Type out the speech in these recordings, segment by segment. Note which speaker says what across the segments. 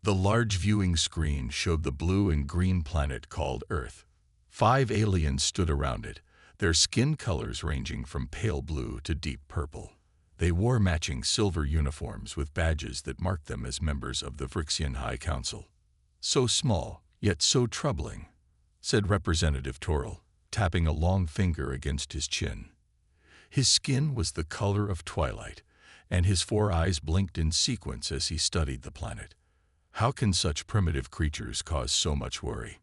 Speaker 1: The large viewing screen showed the blue and green planet called Earth. 5 aliens stood around it, their skin colors ranging from pale blue to deep purple. They wore matching silver uniforms with badges that marked them as members of the Vryxian High Council. "So small, yet so troubling," said Representative Toril, tapping a long finger against his chin. His skin was the color of twilight, and his 4 eyes blinked in sequence as he studied the planet. How can such primitive creatures cause so much worry?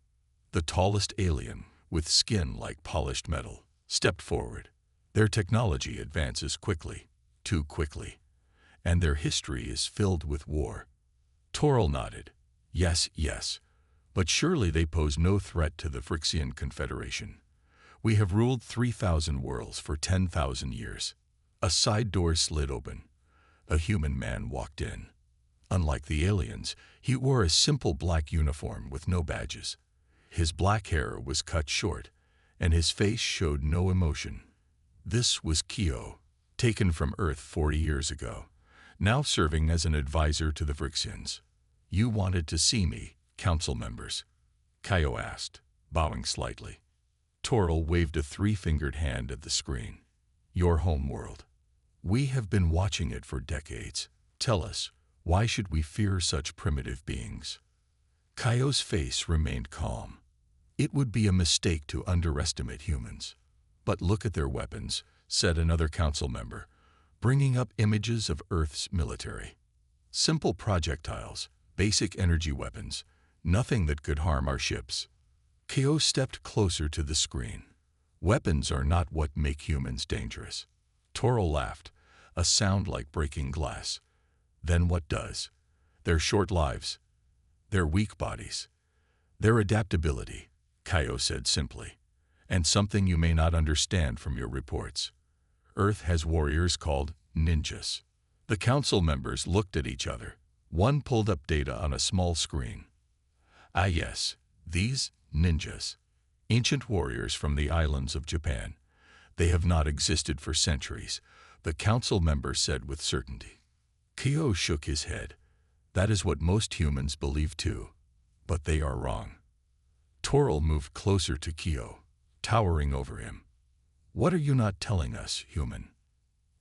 Speaker 1: The tallest alien, with skin like polished metal, stepped forward. Their technology advances quickly, too quickly, and their history is filled with war. Toril nodded. Yes, yes, but surely they pose no threat to the Vryxian Confederation. We have ruled 3,000 worlds for 10,000 years. A side door slid open. A human man walked in. Unlike the aliens, he wore a simple black uniform with no badges. His black hair was cut short, and his face showed no emotion. This was Kyo, taken from Earth 40 years ago, now serving as an advisor to the Vryxians. "You wanted to see me, council members?" Kyo asked, bowing slightly. Toril waved a 3-fingered hand at the screen. "Your home world. We have been watching it for decades. Tell us, why should we fear such primitive beings?" Kyo's face remained calm. "It would be a mistake to underestimate humans. But look at their weapons," said another council member, bringing up images of Earth's military. "Simple projectiles, basic energy weapons, nothing that could harm our ships." Kyo stepped closer to the screen. "Weapons are not what make humans dangerous." Toril laughed, a sound like breaking glass. "Then what does? Their short lives, their weak bodies, their adaptability," Kyo said simply, "and something you may not understand from your reports. Earth has warriors called ninjas." The council members looked at each other. One pulled up data on a small screen. "Ah yes, these ninjas. Ancient warriors from the islands of Japan. They have not existed for centuries," the council member said with certainty. Kyo shook his head. "That is what most humans believe too, but they are wrong." Toril moved closer to Kyo, towering over him. "What are you not telling us, human?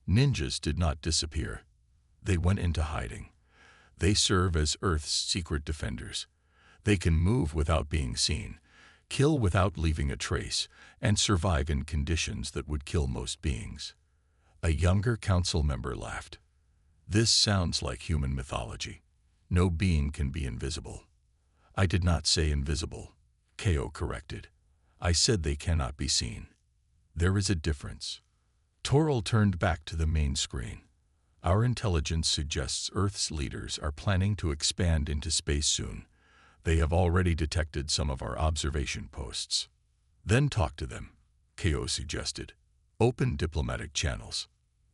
Speaker 1: Ninjas did not disappear. They went into hiding. They serve as Earth's secret defenders. They can move without being seen, kill without leaving a trace, and survive in conditions that would kill most beings." A younger council member laughed. "This sounds like human mythology. No being can be invisible." "I did not say invisible," Kyo corrected. "I said they cannot be seen. There is a difference." Toril turned back to the main screen. "Our intelligence suggests Earth's leaders are planning to expand into space soon. They have already detected some of our observation posts." "Then talk to them," Kyo suggested. "Open diplomatic channels."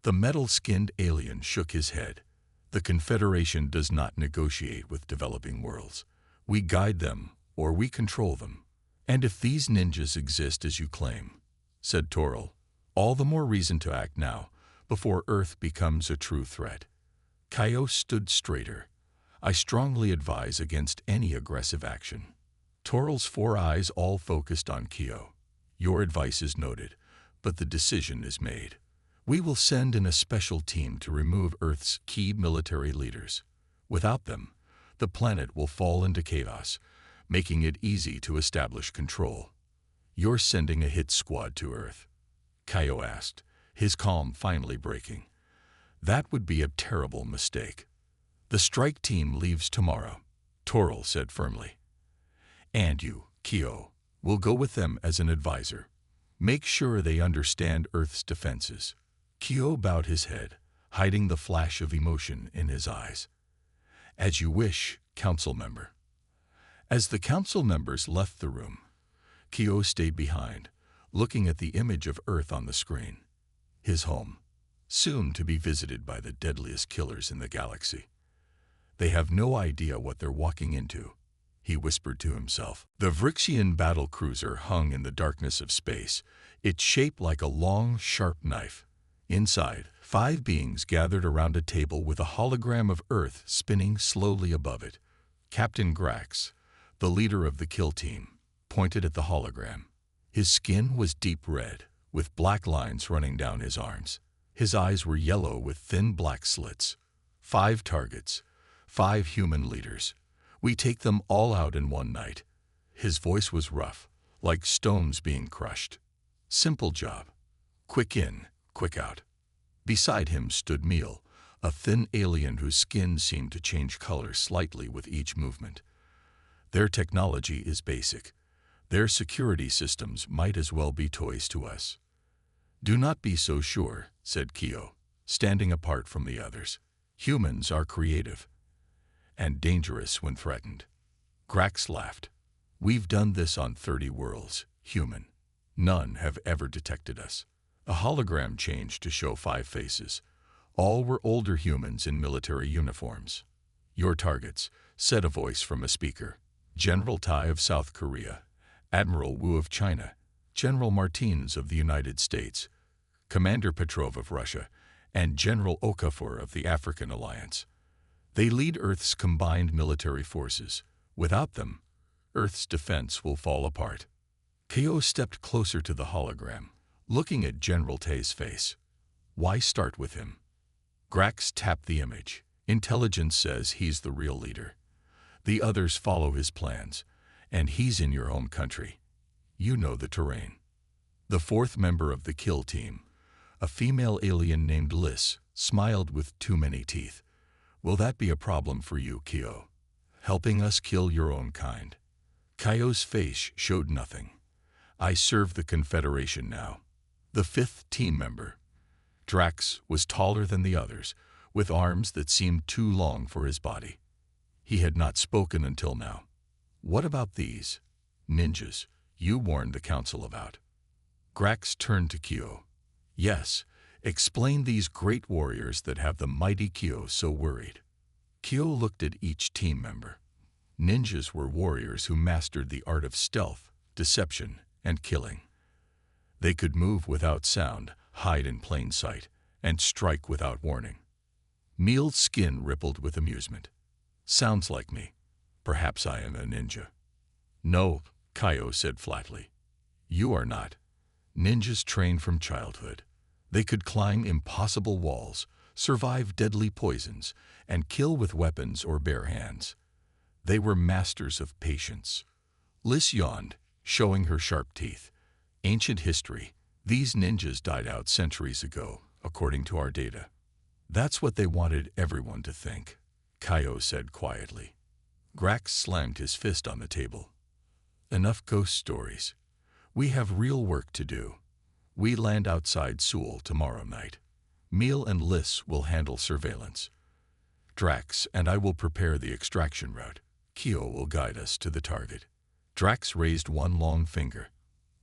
Speaker 1: The metal-skinned alien shook his head. "The Confederation does not negotiate with developing worlds. We guide them, or we control them. And if these ninjas exist as you claim," said Toril, "all the more reason to act now, before Earth becomes a true threat." Kyo stood straighter. "I strongly advise against any aggressive action." Toril's 4 eyes all focused on Kyo. "Your advice is noted, but the decision is made. We will send in a special team to remove Earth's key military leaders. Without them, the planet will fall into chaos, making it easy to establish control." "You're sending a hit squad to Earth?" Kyo asked, his calm finally breaking. "That would be a terrible mistake." "The strike team leaves tomorrow," Toril said firmly. "And you, Kyo, will go with them as an advisor. Make sure they understand Earth's defenses." Kyo bowed his head, hiding the flash of emotion in his eyes. "As you wish, council member." As the council members left the room, Kyo stayed behind, looking at the image of Earth on the screen. His home, soon to be visited by the deadliest killers in the galaxy. "They have no idea what they're walking into," he whispered to himself. The Vryxian battle cruiser hung in the darkness of space, its shape like a long, sharp knife. Inside, 5 beings gathered around a table with a hologram of Earth spinning slowly above it. Captain Grax, the leader of the kill team, pointed at the hologram. His skin was deep red, with black lines running down his arms. His eyes were yellow with thin black slits. 5 targets, 5 human leaders. We take them all out in one night. His voice was rough, like stones being crushed. Simple job. Quick in, quick out. Beside him stood Meal, a thin alien whose skin seemed to change color slightly with each movement. Their technology is basic. Their security systems might as well be toys to us. Do not be so sure, said Kyo, standing apart from the others. Humans are creative and dangerous when threatened. Grax laughed. We've done this on 30 worlds, human. None have ever detected us. A hologram changed to show 5 faces. All were older humans in military uniforms. Your targets, said a voice from a speaker. General Tai of South Korea, Admiral Wu of China, General Martins of the United States, Commander Petrov of Russia, and General Okafor of the African Alliance. They lead Earth's combined military forces. Without them, Earth's defense will fall apart. Kyo stepped closer to the hologram, looking at General Tai's face. Why start with him? Grax tapped the image. Intelligence says he's the real leader. The others follow his plans, and he's in your home country. You know the terrain. The 4th member of the kill team, a female alien named Liz, smiled with too many teeth. Will that be a problem for you, Kyo? Helping us kill your own kind? Kyo's face showed nothing. I serve the Confederation now. The 5th team member, Drax, was taller than the others, with arms that seemed too long for his body. He had not spoken until now. What about these ninjas you warned the council about? Grax turned to Kyo. Yes, explain these great warriors that have the mighty Kyo so worried. Kyo looked at each team member. Ninjas were warriors who mastered the art of stealth, deception, and killing. They could move without sound, hide in plain sight, and strike without warning. Meal's skin rippled with amusement. Sounds like me. Perhaps I am a ninja. No, Kyo said flatly. You are not. Ninjas train from childhood. They could climb impossible walls, survive deadly poisons, and kill with weapons or bare hands. They were masters of patience. Liz yawned, showing her sharp teeth. Ancient history. These ninjas died out centuries ago, according to our data. That's what they wanted everyone to think, Kyo said quietly. Grax slammed his fist on the table. Enough ghost stories. We have real work to do. We land outside Seoul tomorrow night. Meal and Liz will handle surveillance. Drax and I will prepare the extraction route. Kyo will guide us to the target. Drax raised one long finger.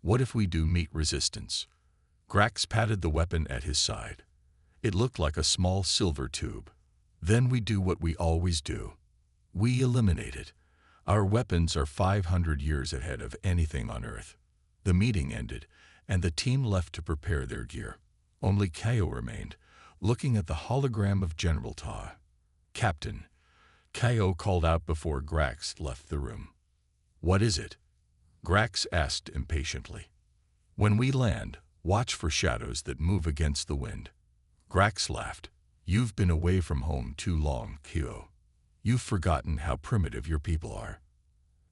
Speaker 1: What if we do meet resistance? Grax patted the weapon at his side. It looked like a small silver tube. Then we do what we always do. We eliminate it. Our weapons are 500 years ahead of anything on Earth. The meeting ended, and the team left to prepare their gear. Only Kyo remained, looking at the hologram of General Ta. Captain, Kyo called out before Grax left the room. What is it? Grax asked impatiently. When we land, watch for shadows that move against the wind. Grax laughed. You've been away from home too long, Kyo. You've forgotten how primitive your people are.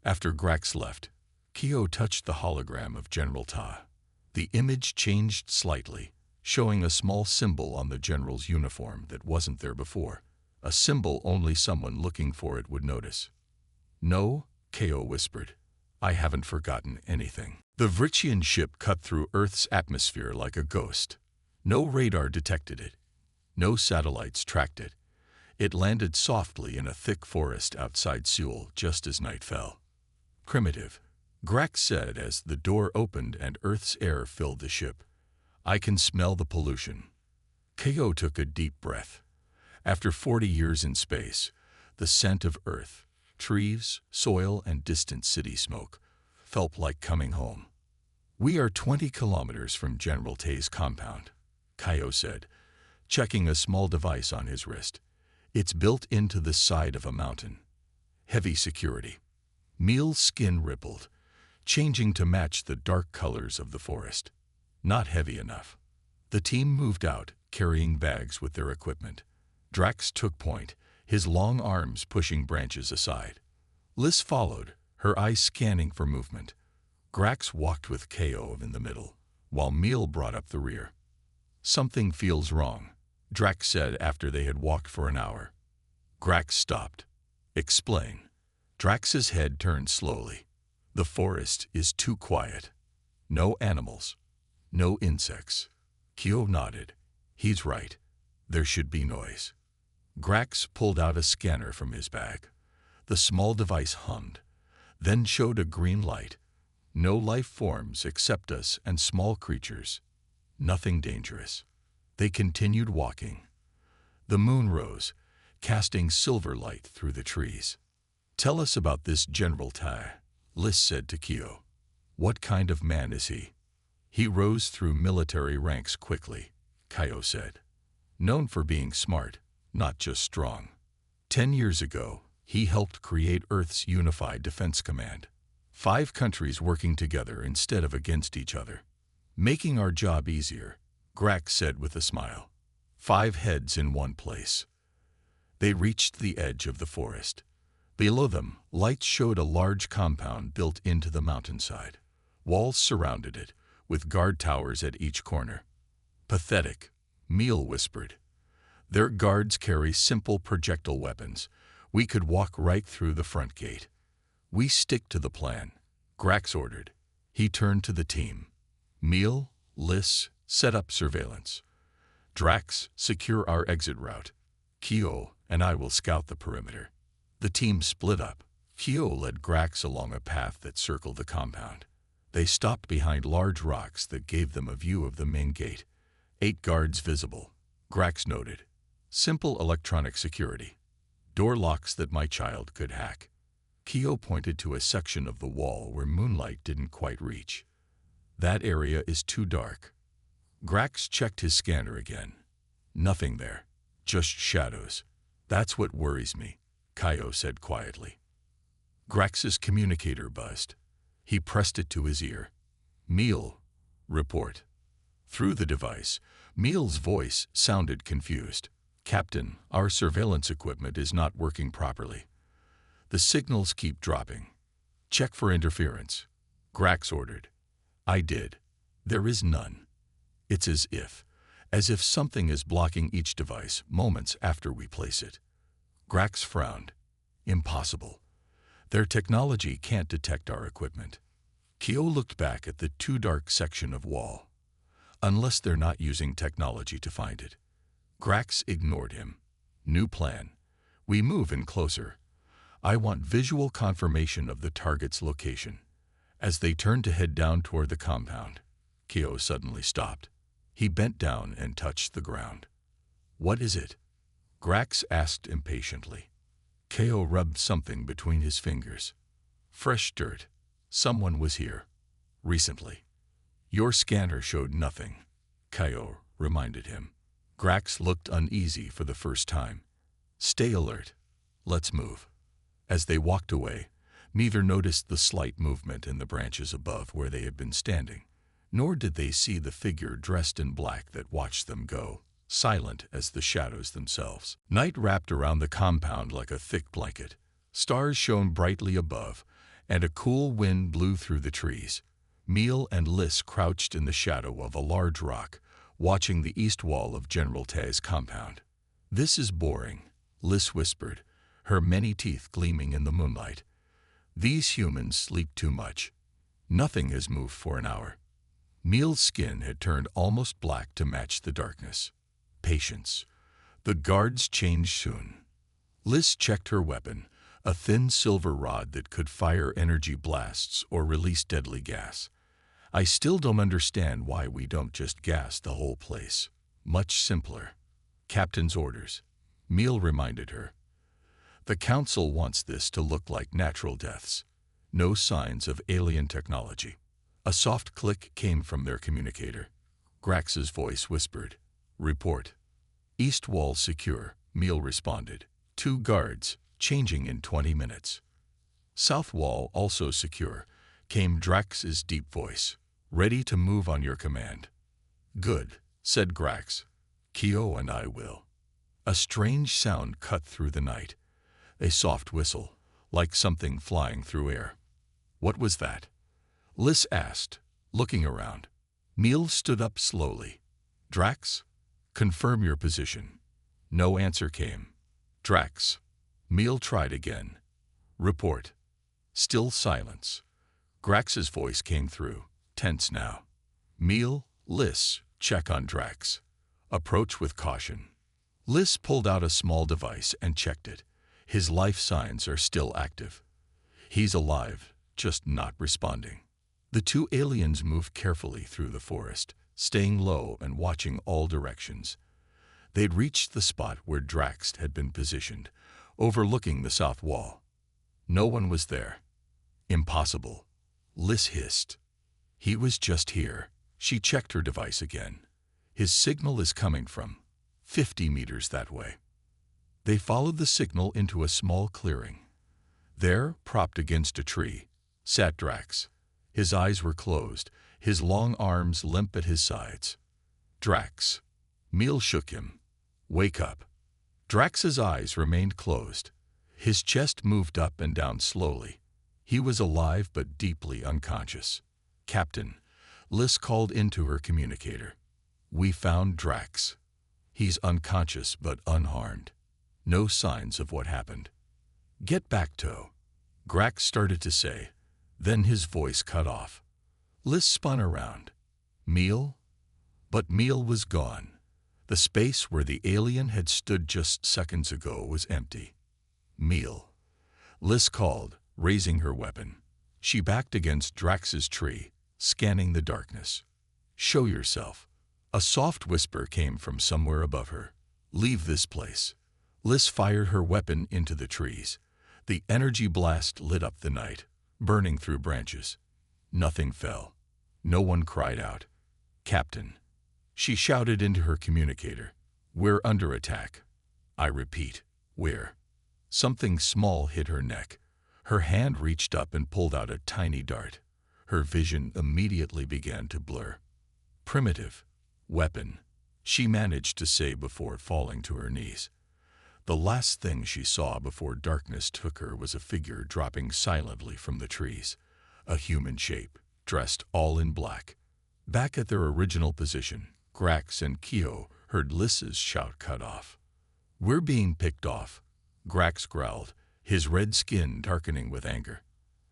Speaker 1: After Grax left, Kyo touched the hologram of General Ta. The image changed slightly, showing a small symbol on the general's uniform that wasn't there before, a symbol only someone looking for it would notice. No, Kyo whispered. I haven't forgotten anything. The Vrichian ship cut through Earth's atmosphere like a ghost. No radar detected it. No satellites tracked it. It landed softly in a thick forest outside Seoul just as night fell. Primitive, Grax said as the door opened and Earth's air filled the ship. I can smell the pollution. Kyo took a deep breath. After 40 years in space, the scent of Earth, trees, soil, and distant city smoke felt like coming home. We are 20 kilometers from General Tai's compound, Kyo said, checking a small device on his wrist. It's built into the side of a mountain. Heavy security. Meal's skin rippled, changing to match the dark colors of the forest. Not heavy enough. The team moved out, carrying bags with their equipment. Drax took point, his long arms pushing branches aside. Liz followed, her eyes scanning for movement. Grax walked with KO in the middle, while Meal brought up the rear. "Something feels wrong," Drax said after they had walked for an hour. Grax stopped. "Explain." Drax's head turned slowly. "The forest is too quiet. No animals. No insects." Kyo nodded. "He's right. There should be noise." Grax pulled out a scanner from his bag. The small device hummed, then showed a green light. No life forms except us and small creatures. Nothing dangerous. They continued walking. The moon rose, casting silver light through the trees. "Tell us about this General Tai," Liz said to Kyo. "What kind of man is he?" "He rose through military ranks quickly," Kyo said. "Known for being smart, not just strong. 10 years ago, he helped create Earth's Unified Defense Command. 5 countries working together instead of against each other. Making our job easier," Grax said with a smile. 5 heads in one place. They reached the edge of the forest. Below them, lights showed a large compound built into the mountainside. Walls surrounded it, with guard towers at each corner. "Pathetic," Meal whispered. "Their guards carry simple projectile weapons. We could walk right through the front gate." "We stick to the plan," Grax ordered. He turned to the team. "Meal, Liz, set up surveillance. Drax, secure our exit route. Kyo and I will scout the perimeter." The team split up. Kyo led Grax along a path that circled the compound. They stopped behind large rocks that gave them a view of the main gate. 8 guards visible, Grax noted. Simple electronic security. Door locks that my child could hack. Kyo pointed to a section of the wall where moonlight didn't quite reach. "That area is too dark." Grax checked his scanner again. "Nothing there. Just shadows. That's what worries me," Kyo said quietly. Grax's communicator buzzed. He pressed it to his ear. "Meal, report." Through the device, Meal's voice sounded confused. "Captain, our surveillance equipment is not working properly. The signals keep dropping. Check for interference," Grax ordered. "I did. There is none. It's as if something is blocking each device moments after we place it." Grax frowned. "Impossible. Their technology can't detect our equipment." Kyo looked back at the too dark section of wall. "Unless they're not using technology to find it." Grax ignored him. "New plan. We move in closer. I want visual confirmation of the target's location." As they turned to head down toward the compound, Kyo suddenly stopped. He bent down and touched the ground. "What is it?" Grax asked impatiently. Kyo rubbed something between his fingers. "Fresh dirt. Someone was here. Recently." "Your scanner showed nothing," Kyo reminded him. Grax looked uneasy for the first time. "Stay alert. Let's move." As they walked away, neither noticed the slight movement in the branches above where they had been standing, nor did they see the figure dressed in black that watched them go, silent as the shadows themselves. Night wrapped around the compound like a thick blanket. Stars shone brightly above, and a cool wind blew through the trees. Meal and Liz crouched in the shadow of a large rock, watching the east wall of General Tai's compound. "This is boring," Liz whispered, her many teeth gleaming in the moonlight. "These humans sleep too much. Nothing has moved for an hour." Meal's skin had turned almost black to match the darkness. Patience. The guards changed soon. Liz checked her weapon, a thin silver rod that could fire energy blasts or release deadly gas. "I still don't understand why we don't just gas the whole place. Much simpler." "Captain's orders," Meal reminded her. "The Council wants this to look like natural deaths. No signs of alien technology." A soft click came from their communicator. Grax's voice whispered, "Report." "East wall secure," Meal responded. 2 guards, changing in 20 minutes. South wall also secure, came Drax's deep voice. Ready to move on your command. Good, said Grax. Kyo and I will. A strange sound cut through the night. A soft whistle, like something flying through air. What was that? Lys asked, looking around. Meal stood up slowly. Drax, confirm your position. No answer came. Drax. Meal tried again. Report. Still silence. Grax's voice came through, tense now. Meal, Lys, check on Drax. Approach with caution. Lys pulled out a small device and checked it. His life signs are still active. He's alive, just not responding. The two aliens moved carefully through the forest, staying low and watching all directions. They'd reached the spot where Drax had been positioned, overlooking the south wall. No one was there. Impossible. Lys hissed. He was just here. She checked her device again. His signal is coming from 50 meters that way. They followed the signal into a small clearing. There, propped against a tree, sat Drax. His eyes were closed, his long arms limp at his sides. Drax. Meal shook him. Wake up. Drax's eyes remained closed. His chest moved up and down slowly. He was alive but deeply unconscious. Captain, Lys called into her communicator. We found Drax. He's unconscious but unharmed. No signs of what happened. Get back, To. Grax started to say. Then his voice cut off. Lys spun around. Meal? But Meal was gone. The space where the alien had stood just seconds ago was empty. Meal. Lys called, raising her weapon. She backed against Drax's tree, scanning the darkness. Show yourself. A soft whisper came from somewhere above her. Leave this place. Lys fired her weapon into the trees. The energy blast lit up the night, burning through branches. Nothing fell. No one cried out. Captain. She shouted into her communicator. We're under attack. I repeat, we're. Something small hit her neck. Her hand reached up and pulled out a tiny dart. Her vision immediately began to blur. Primitive. Weapon. She managed to say before falling to her knees. The last thing she saw before darkness took her was a figure dropping silently from the trees. A human shape, dressed all in black. Back at their original position, Grax and Kyo heard Lys's shout cut off. We're being picked off, Grax growled, his red skin darkening with anger.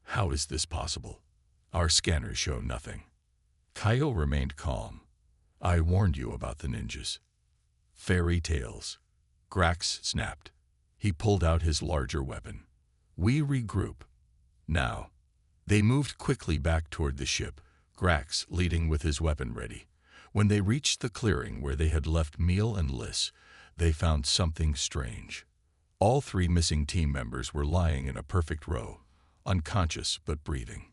Speaker 1: How is this possible? Our scanners show nothing. Kyo remained calm. I warned you about the ninjas. Fairy tales. Grax snapped. He pulled out his larger weapon. We regroup. Now. They moved quickly back toward the ship, Grax leading with his weapon ready. When they reached the clearing where they had left Meal and Lys, they found something strange. All three missing team members were lying in a perfect row, unconscious but breathing.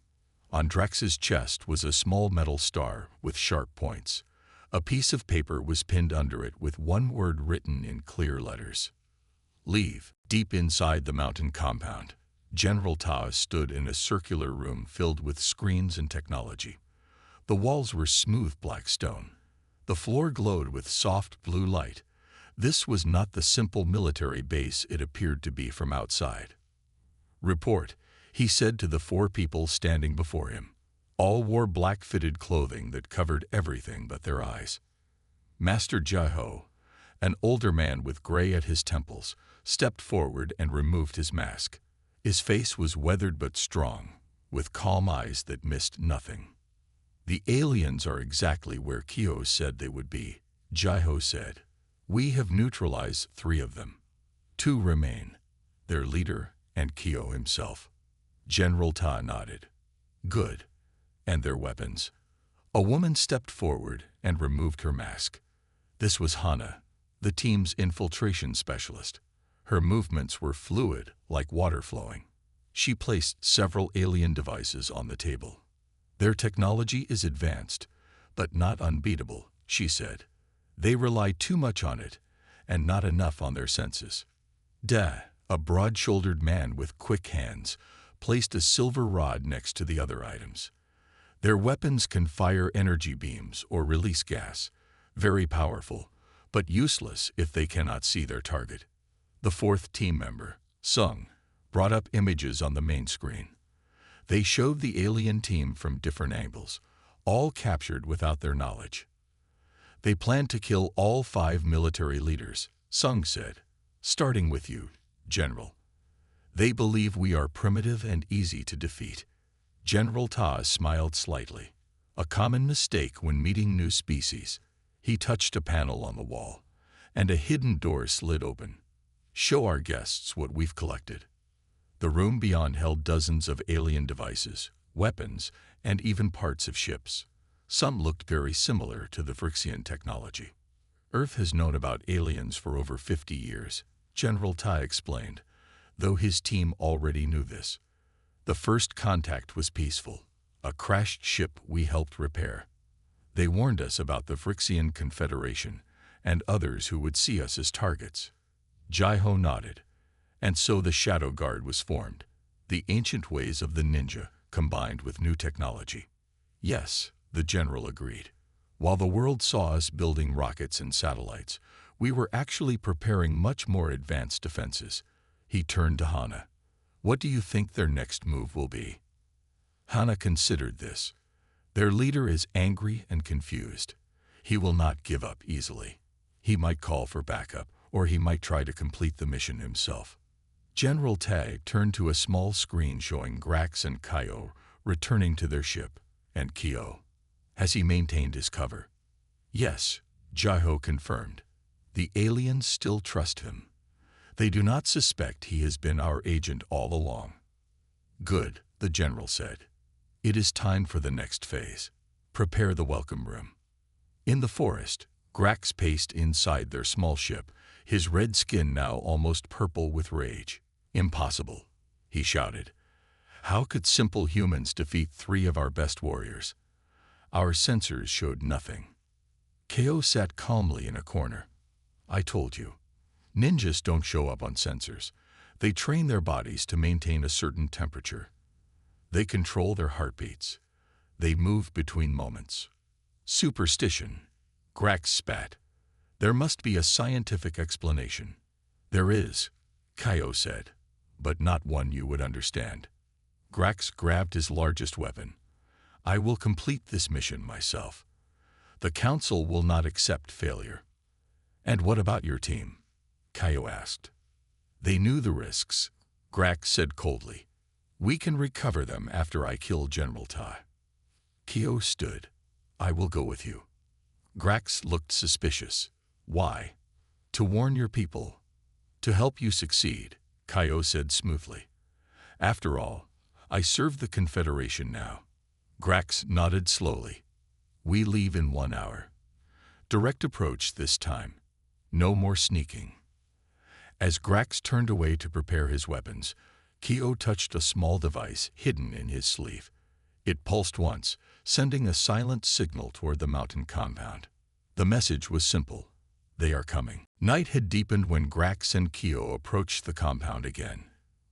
Speaker 1: On Drax's chest was a small metal star with sharp points. A piece of paper was pinned under it with one word written in clear letters. Leave. Deep inside the mountain compound, General Ta stood in a circular room filled with screens and technology. The walls were smooth black stone. The floor glowed with soft blue light. This was not the simple military base it appeared to be from outside. Report, he said to the four people standing before him. All wore black fitted clothing that covered everything but their eyes. Master Jiho, an older man with gray at his temples, stepped forward and removed his mask. His face was weathered but strong, with calm eyes that missed nothing. The aliens are exactly where Kyo said they would be, Jiho said. We have neutralized 3 of them. 2 remain, their leader and Kyo himself. General Ta nodded. Good. And their weapons. A woman stepped forward and removed her mask. This was Hana, the team's infiltration specialist. Her movements were fluid, like water flowing. She placed several alien devices on the table. Their technology is advanced, but not unbeatable, she said. They rely too much on it, and not enough on their senses. Duh, A broad-shouldered man with quick hands placed a silver rod next to the other items. Their weapons can fire energy beams or release gas, very powerful, but useless if they cannot see their target. The fourth team member, Sung, brought up images on the main screen. They showed the alien team from different angles, all captured without their knowledge. They plan to kill all 5 military leaders, Sung said, starting with you, General. They believe we are primitive and easy to defeat. General Ta smiled slightly. A common mistake when meeting new species. He touched a panel on the wall, and a hidden door slid open. Show our guests what we've collected. The room beyond held dozens of alien devices, weapons, and even parts of ships. Some looked very similar to the Phyrexian technology. Earth has known about aliens for over 50 years, General Tai explained, though his team already knew this. The first contact was peaceful, a crashed ship we helped repair. They warned us about the Phyrexian Confederation and others who would see us as targets. Jai-Ho nodded. And so the Shadow Guard was formed, the ancient ways of the ninja combined with new technology. Yes, the general agreed. While the world saw us building rockets and satellites, we were actually preparing much more advanced defenses. He turned to Hana. What do you think their next move will be? Hana considered this. Their leader is angry and confused. He will not give up easily. He might call for backup, or he might try to complete the mission himself. General Tag turned to a small screen showing Grax and Kaio returning to their ship, and Kyo. Has he maintained his cover? Yes, Jai-Ho confirmed. The aliens still trust him. They do not suspect he has been our agent all along. Good, the general said. It is time for the next phase. Prepare the welcome room. In the forest, Grax paced inside their small ship, his red skin now almost purple with rage. Impossible, he shouted. How could simple humans defeat 3 of our best warriors? Our sensors showed nothing. Ko sat calmly in a corner. I told you. Ninjas don't show up on sensors. They train their bodies to maintain a certain temperature. They control their heartbeats. They move between moments. Superstition. Grax spat. There must be a scientific explanation. There is, Kaio said, but not one you would understand. Grax grabbed his largest weapon. I will complete this mission myself. The council will not accept failure. And what about your team? Kaio asked. They knew the risks, Grax said coldly. We can recover them after I kill General Tai. Kyo stood. I will go with you. Grax looked suspicious. Why? To warn your people. To help you succeed, Kaio said smoothly. After all, I serve the Confederation now. Grax nodded slowly. We leave in 1 hour. Direct approach this time. No more sneaking. As Grax turned away to prepare his weapons, Kyo touched a small device hidden in his sleeve. It pulsed once, sending a silent signal toward the mountain compound. The message was simple. They are coming. Night had deepened when Grax and Kyo approached the compound again.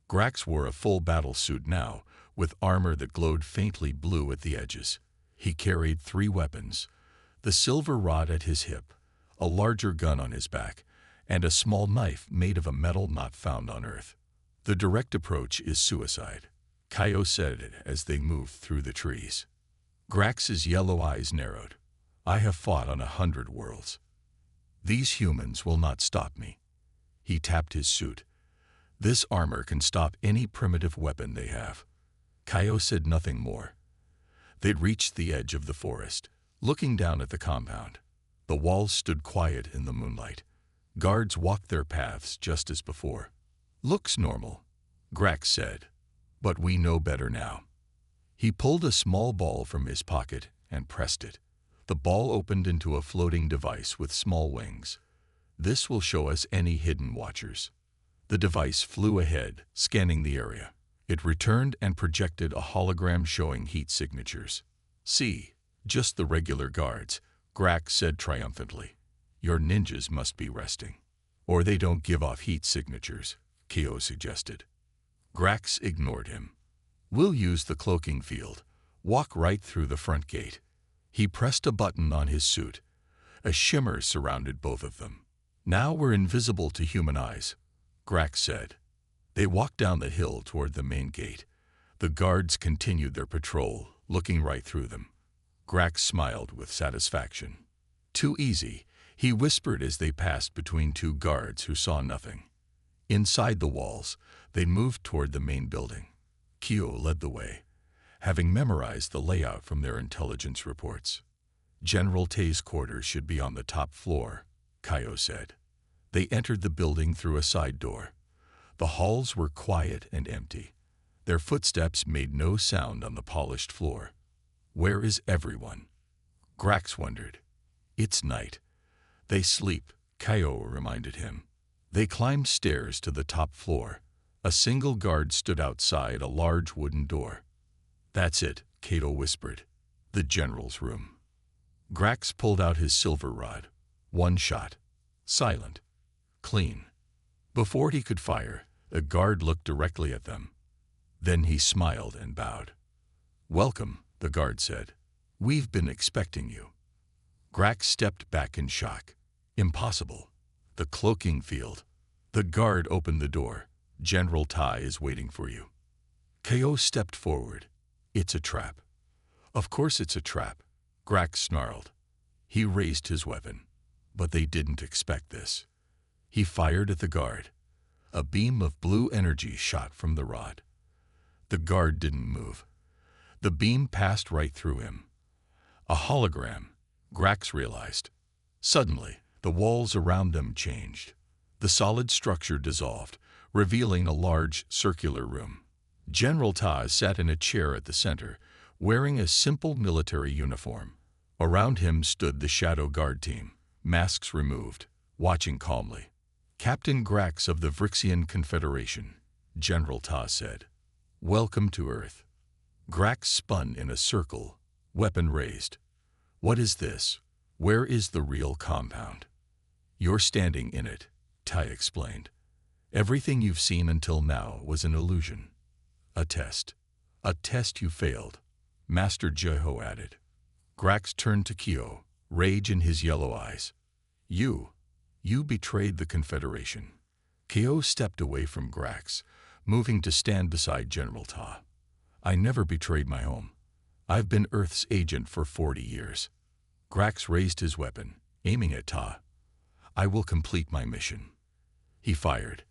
Speaker 1: Grax wore a full battle suit now, with armor that glowed faintly blue at the edges. He carried 3 weapons, the silver rod at his hip, a larger gun on his back, and a small knife made of a metal not found on Earth. The direct approach is suicide, Kaio said as they moved through the trees. Grax's yellow eyes narrowed. I have fought on 100 worlds. These humans will not stop me. He tapped his suit. This armor can stop any primitive weapon they have. Kaio said nothing more. They'd reached the edge of the forest, looking down at the compound. The walls stood quiet in the moonlight. Guards walked their paths just as before. Looks normal, Grax said, but we know better now. He pulled a small ball from his pocket and pressed it. The ball opened into a floating device with small wings. This will show us any hidden watchers. The device flew ahead, scanning the area. It returned and projected a hologram showing heat signatures. See, just the regular guards, Grax said triumphantly. Your ninjas must be resting. Or they don't give off heat signatures. Kyo suggested. Grax ignored him. We'll use the cloaking field. Walk right through the front gate. He pressed a button on his suit. A shimmer surrounded both of them. Now we're invisible to human eyes, Grax said. They walked down the hill toward the main gate. The guards continued their patrol, looking right through them. Grax smiled with satisfaction. Too easy, he whispered as they passed between two guards who saw nothing. Inside the walls, they moved toward the main building. Kyo led the way, having memorized the layout from their intelligence reports. General Tay's quarters should be on the top floor, Kyo said. They entered the building through a side door. The halls were quiet and empty. Their footsteps made no sound on the polished floor. Where is everyone? Grax wondered. It's night. They sleep, Kyo reminded him. They climbed stairs to the top floor. A single guard stood outside a large wooden door. That's it, Kato whispered. The general's room. Grax pulled out his silver rod. One shot. Silent. Clean. Before he could fire, a guard looked directly at them. Then he smiled and bowed. Welcome, the guard said. We've been expecting you. Grax stepped back in shock. Impossible. The cloaking field. The guard opened the door. General Tai is waiting for you. Kyo stepped forward. It's a trap. Of course it's a trap, Grax snarled. He raised his weapon, but they didn't expect this. He fired at the guard. A beam of blue energy shot from the rod. The guard didn't move. The beam passed right through him. A hologram, Grax realized. Suddenly, the walls around them changed. The solid structure dissolved, revealing a large circular room. General Ta sat in a chair at the center, wearing a simple military uniform. Around him stood the Shadow Guard team, masks removed, watching calmly. Captain Grax of the Vryxian Confederation, General Ta said. Welcome to Earth. Grax spun in a circle, weapon raised. What is this? Where is the real compound? You're standing in it, Tai explained. Everything you've seen until now was an illusion. A test. A test you failed, Master Jeho added. Grax turned to Kyo, rage in his yellow eyes. You betrayed the Confederation. Kyo stepped away from Grax, moving to stand beside General Ta. I never betrayed my home. I've been Earth's agent for 40 years. Grax raised his weapon, aiming at Ta. I will complete my mission. He fired.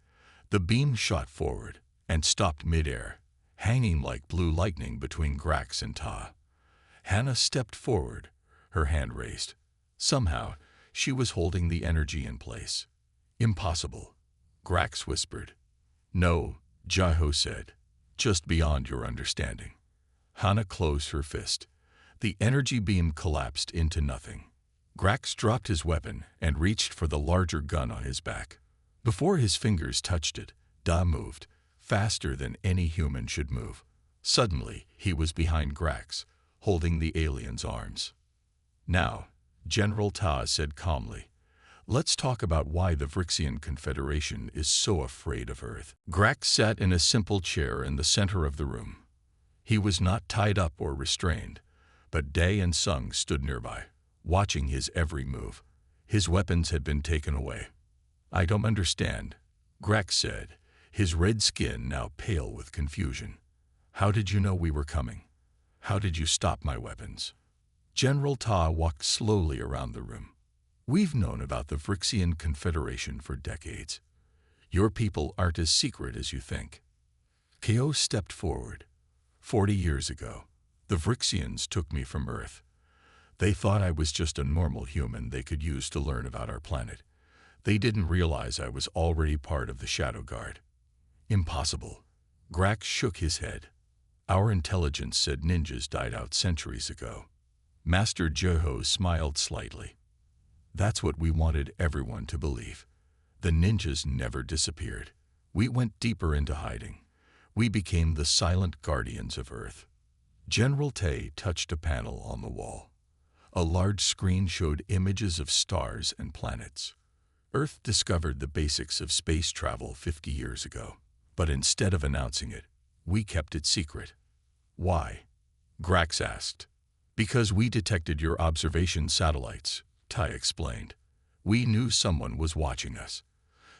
Speaker 1: The beam shot forward and stopped midair, hanging like blue lightning between Grax and Ta. Hannah stepped forward, her hand raised. Somehow, she was holding the energy in place. Impossible, Grax whispered. No, Jeho said, just beyond your understanding. Hannah closed her fist. The energy beam collapsed into nothing. Grax dropped his weapon and reached for the larger gun on his back. Before his fingers touched it, Da moved, faster than any human should move. Suddenly, he was behind Grax, holding the alien's arms. Now, General Ta said calmly, let's talk about why the Vryxian Confederation is so afraid of Earth. Grax sat in a simple chair in the center of the room. He was not tied up or restrained, but Day and Sung stood nearby, watching his every move. His weapons had been taken away. I don't understand, Grax said, his red skin now pale with confusion. How did you know we were coming? How did you stop my weapons? General Ta walked slowly around the room. We've known about the Vryxian Confederation for decades. Your people aren't as secret as you think. Kyo stepped forward. 40 years ago, the Vryxians took me from Earth. They thought I was just a normal human they could use to learn about our planet. They didn't realize I was already part of the Shadow Guard. Impossible. Grax shook his head. Our intelligence said ninjas died out centuries ago. Master Jeho smiled slightly. That's what we wanted everyone to believe. The ninjas never disappeared. We went deeper into hiding. We became the silent guardians of Earth. General Tay touched a panel on the wall. A large screen showed images of stars and planets. Earth discovered the basics of space travel 50 years ago. But instead of announcing it, we kept it secret. Why? Grax asked. Because we detected your observation satellites, Ty explained. We knew someone was watching us.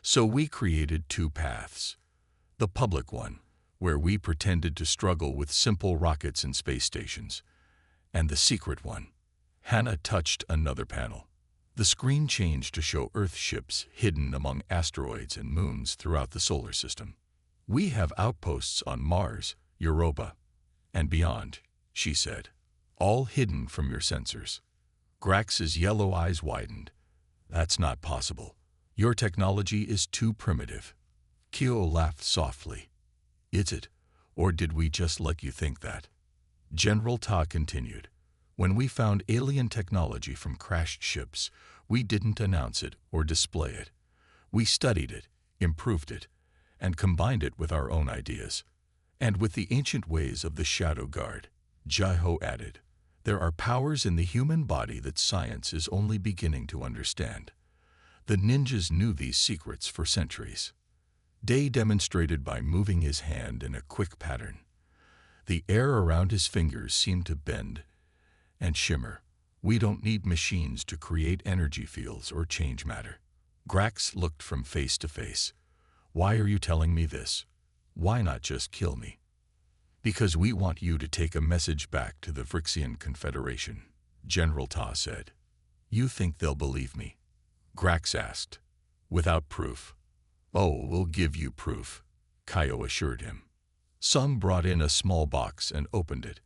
Speaker 1: So we created two paths. The public one, where we pretended to struggle with simple rockets and space stations, and the secret one. Hannah touched another panel. The screen changed to show Earth ships hidden among asteroids and moons throughout the solar system. We have outposts on Mars, Europa, and beyond, she said, all hidden from your sensors. Grax's yellow eyes widened. That's not possible. Your technology is too primitive. Kyo laughed softly. Is it? Or did we just let you think that? General Ta continued. When we found alien technology from crashed ships, we didn't announce it or display it. We studied it, improved it, and combined it with our own ideas. And with the ancient ways of the Shadow Guard, Jaiho added, there are powers in the human body that science is only beginning to understand. The ninjas knew these secrets for centuries. Day demonstrated by moving his hand in a quick pattern. The air around his fingers seemed to bend and shimmer. We don't need machines to create energy fields or change matter. Grax looked from face to face. Why are you telling me this? Why not just kill me? Because we want you to take a message back to the Vryxian Confederation, General Ta said. You think they'll believe me? Grax asked. Without proof. Oh, we'll give you proof, Kaio assured him. Sung brought in a small box and opened it.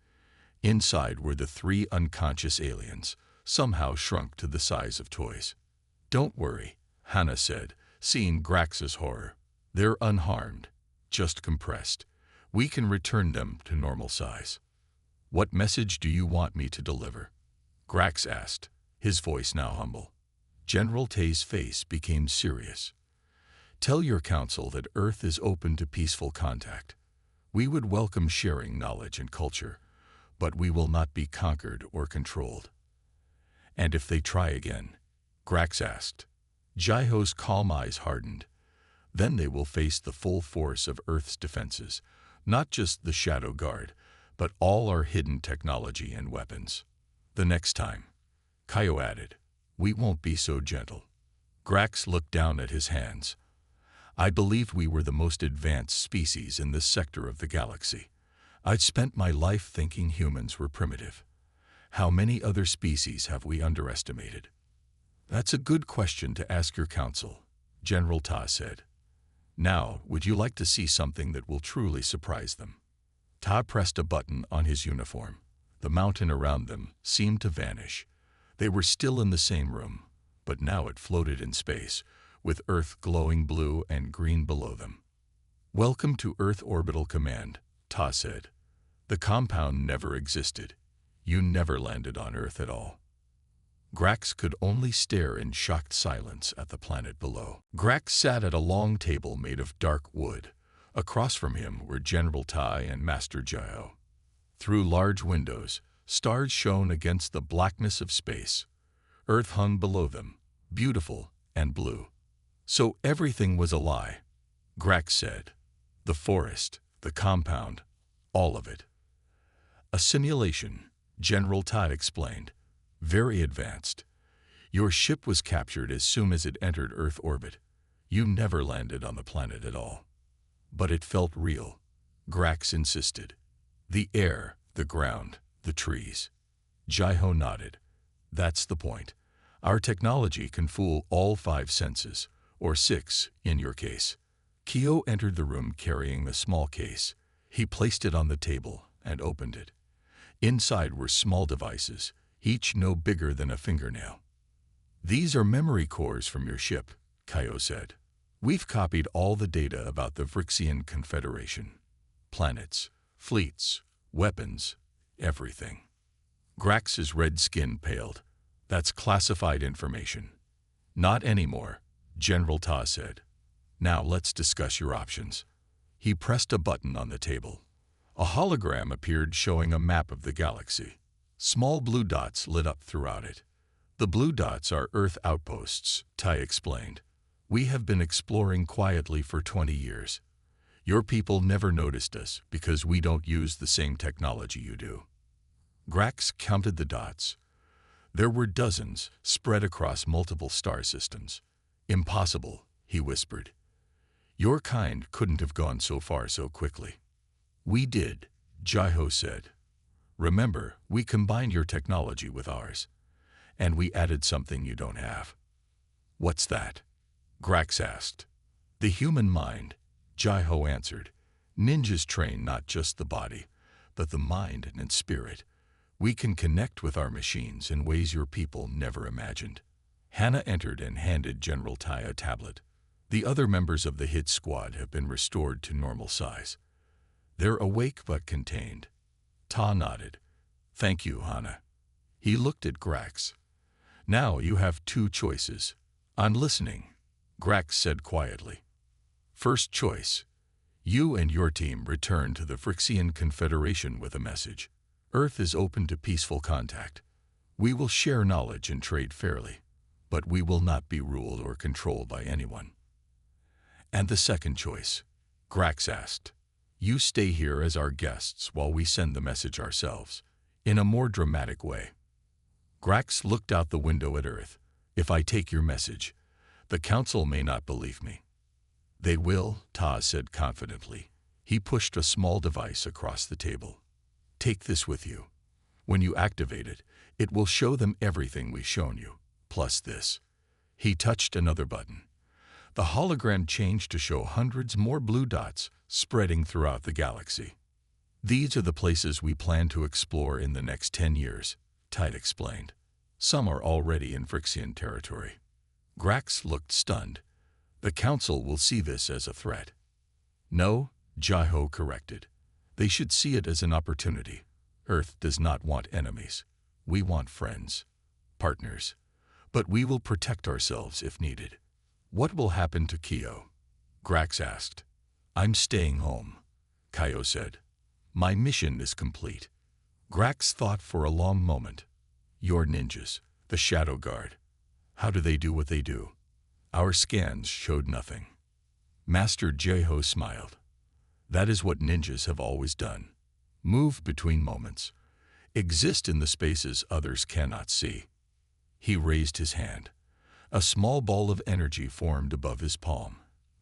Speaker 1: Inside were the three unconscious aliens, somehow shrunk to the size of toys. Don't worry, Hannah said, seeing Grax's horror. They're unharmed, just compressed. We can return them to normal size. What message do you want me to deliver? Grax asked, his voice now humble. General Tay's face became serious. Tell your council that Earth is open to peaceful contact. We would welcome sharing knowledge and culture, but we will not be conquered or controlled. And if they try again? Grax asked. Jaiho's calm eyes hardened. Then they will face the full force of Earth's defenses, not just the Shadow Guard, but all our hidden technology and weapons. The next time, Kaio added, we won't be so gentle. Grax looked down at his hands. I believed we were the most advanced species in this sector of the galaxy. I'd spent my life thinking humans were primitive. How many other species have we underestimated? That's a good question to ask your council, General Ta said. Now, would you like to see something that will truly surprise them? Ta pressed a button on his uniform. The mountain around them seemed to vanish. They were still in the same room, but now it floated in space, with Earth glowing blue and green below them. Welcome to Earth Orbital Command, Ta said. The compound never existed. You never landed on Earth at all. Grax could only stare in shocked silence at the planet below. Grax sat at a long table made of dark wood. Across from him were General Tai and Master Jaiho. Through large windows, stars shone against the blackness of space. Earth hung below them, beautiful and blue. So everything was a lie, Grax said. The forest, the compound, all of it. A simulation, General Tai explained. Very advanced. Your ship was captured as soon as it entered Earth orbit. You never landed on the planet at all. But it felt real, Grax insisted. The air, the ground, the trees. Jaiho nodded. That's the point. Our technology can fool all 5 senses, or 6 in your case. Kyo entered the room carrying a small case. He placed it on the table and opened it. Inside were small devices, each no bigger than a fingernail. These are memory cores from your ship, Kaio said. We've copied all the data about the Vryxian Confederation. Planets, fleets, weapons, everything. Grax's red skin paled. That's classified information. Not anymore, General Ta said. Now let's discuss your options. He pressed a button on the table. A hologram appeared showing a map of the galaxy. Small blue dots lit up throughout it. The blue dots are Earth outposts, Tai explained. We have been exploring quietly for 20 years. Your people never noticed us because we don't use the same technology you do. Grax counted the dots. There were dozens, spread across multiple star systems. Impossible, he whispered. Your kind couldn't have gone so far so quickly. We did, Jaiho said. Remember, we combined your technology with ours. And we added something you don't have. What's that? Grax asked. The human mind, Jaiho answered. Ninjas train not just the body, but the mind and spirit. We can connect with our machines in ways your people never imagined. Hannah entered and handed General Tai a tablet. The other members of the hit squad have been restored to normal size. They're awake but contained. Ta nodded. Thank you, Hannah. He looked at Grax. Now you have two choices. I'm listening, Grax said quietly. First choice. You and your team return to the Phyrexian Confederation with a message. Earth is open to peaceful contact. We will share knowledge and trade fairly, but we will not be ruled or controlled by anyone. And the second choice, Grax asked. You stay here as our guests while we send the message ourselves, in a more dramatic way. Grax looked out the window at Earth. If I take your message, the Council may not believe me. They will, Ta said confidently. He pushed a small device across the table. Take this with you. When you activate it, it will show them everything we've shown you, plus this. He touched another button. The hologram changed to show hundreds more blue dots spreading throughout the galaxy. These are the places we plan to explore in the next 10 years, Tide explained. Some are already in Phyrexian territory. Grax looked stunned. The Council will see this as a threat. No, Jaiho corrected. They should see it as an opportunity. Earth does not want enemies. We want friends, partners. But we will protect ourselves if needed. What will happen to Kyo? Grax asked. I'm staying home, Kyo said. My mission is complete. Grax thought for a long moment. Your ninjas, the Shadow Guard. How do they do what they do? Our scans showed nothing. Master Jaiho smiled. That is what ninjas have always done. Move between moments. Exist in the spaces others cannot see. He raised his hand. A small ball of energy formed above his palm,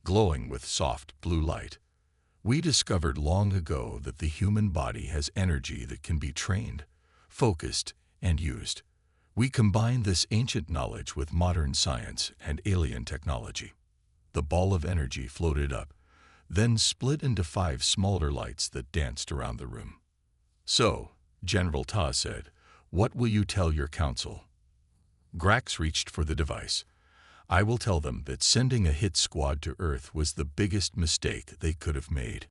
Speaker 1: glowing with soft blue light. We discovered long ago that the human body has energy that can be trained, focused, and used. We combine this ancient knowledge with modern science and alien technology. The ball of energy floated up, then split into 5 smaller lights that danced around the room. So, General Ta said, what will you tell your council? Grax reached for the device. I will tell them that sending a hit squad to Earth was the biggest mistake they could have made.